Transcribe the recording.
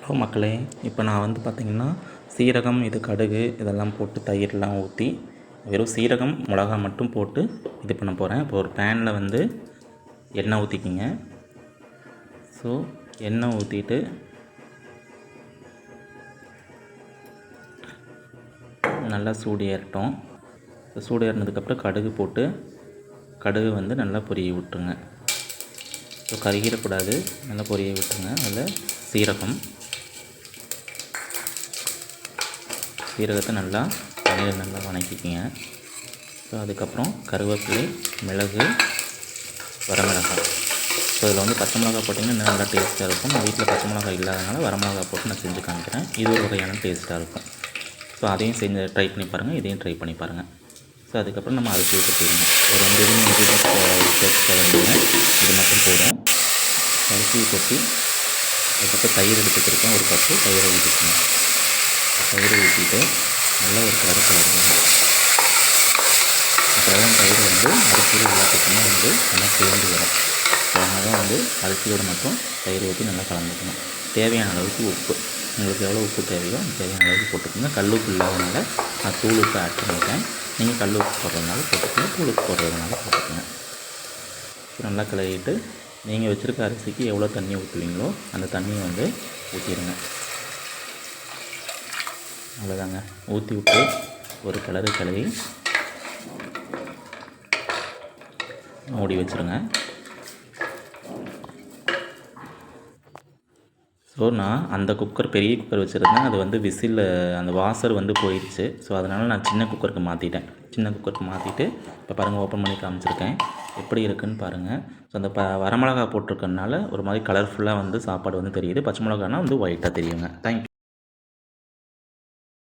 Hello மக்களே, இப்போ நான் வந்து பார்த்திங்கன்னா சீரகம், இது கடுகு இதெல்லாம் போட்டு தயிர்லாம் ஊற்றி வெறும் சீரகம் மிளகா மட்டும் போட்டு இது பண்ண போகிறேன். இப்போ ஒரு பேனில் வந்து எண்ணெய் ஊற்றிக்கிங்க. ஸோ எண்ணெய் ஊற்றிட்டு நல்லா சூடு ஏறட்டும். சூடு ஏறினதுக்கப்புறம் கடுகு போட்டு கடுகு வந்து நல்லா பொரிய விட்டுருங்க. ஸோ கருகிடக்கூடாது, நல்லா பொரிய விட்டுருங்க. அதில் சீரகத்தை நல்லா எண்ணெயில் நல்லா வணக்கிக்கிங்க. ஸோ அதுக்கப்புறம் கருவேப்பிலை, மிளகு, வரமிளகாய். ஸோ இதில் வந்து பச்சை மிளகாய் போட்டிங்கன்னா இன்னும் நல்லா டேஸ்ட்டாக இருக்கும். நான் வீட்டில் பச்சை மிளகாய் இல்லாதனால வரமிளகாய் போட்டு நான் செஞ்சு காமிக்கிறேன். இது ஒரு வகையான டேஸ்ட்டாக இருக்கும். ஸோ அதையும் செஞ்சு ட்ரை பண்ணி பாருங்கள், இதையும் ட்ரை பண்ணி பாருங்கள். ஸோ அதுக்கப்புறம் நம்ம அரிசியை கொட்டிடுங்க. ஒரு 2 சேர்க்க வேண்டியது, இது மட்டும் போதும். அரிசியை கொட்டி அதுக்கப்புறம் தயிர் எடுத்துக்கிருக்கேன், ஒரு கப்பு தயிரை ஊற்றிக்கணும். தயிரை ஊற்றிட்டு நல்லா ஒரு கலர் கலருங்க. அப்போ தான் தயிர் வந்து அரிசியில் எல்லாத்துக்குமே வந்து நல்லா சேர்ந்து வரும். ஸோ அதனால் தான் வந்து அரிசியோடு மட்டும் தயிர் ஊற்றி நல்லா கலந்துக்கணும். தேவையான அளவுக்கு உப்பு, உங்களுக்கு எவ்வளோ உப்பு தேவையோ தேவையான அளவுக்கு போட்டுக்கோங்க. கல் உப்பு இல்லாதனால நான் தூள் உப்பு ஆட் பண்ணிட்டேன். நீங்கள் கல் உப்பு போடுறதுனால போட்டுக்கோங்க, தூள் உப்பு போடுறதுனால போட்டுக்கோங்க. நல்லா கிளறிட்டு நீங்கள் வச்சுருக்க அரிசிக்கு எவ்வளோ தண்ணி ஊற்றுவீங்களோ அந்த தண்ணியை வந்து ஊற்றிடுங்க. அவ்வளோதாங்க. ஊற்றி விட்டு ஒரு கிளறி மூடி வச்சுருங்க. ஸோ நான் அந்த குக்கர், பெரிய குக்கர் வச்சுருந்தேன். அது வந்து விசில் அந்த வாசர் வந்து போயிடுச்சு. ஸோ அதனால் நான் சின்ன குக்கருக்கு மாற்றிட்டேன். சின்ன குக்கருக்கு மாற்றிட்டு இப்போ பாருங்கள், ஓப்பன் பண்ணி காமிச்சிருக்கேன். எப்படி இருக்குதுன்னு பாருங்கள். ஸோ அந்த வரமிளகா போட்டிருக்கனால ஒரு மாதிரி கலர்ஃபுல்லாக வந்து சாப்பாடு வந்து தெரியுது. பச்சை மிளகானா வந்து ஒயிட்டாக தெரியுங்க. தேங்க்யூ.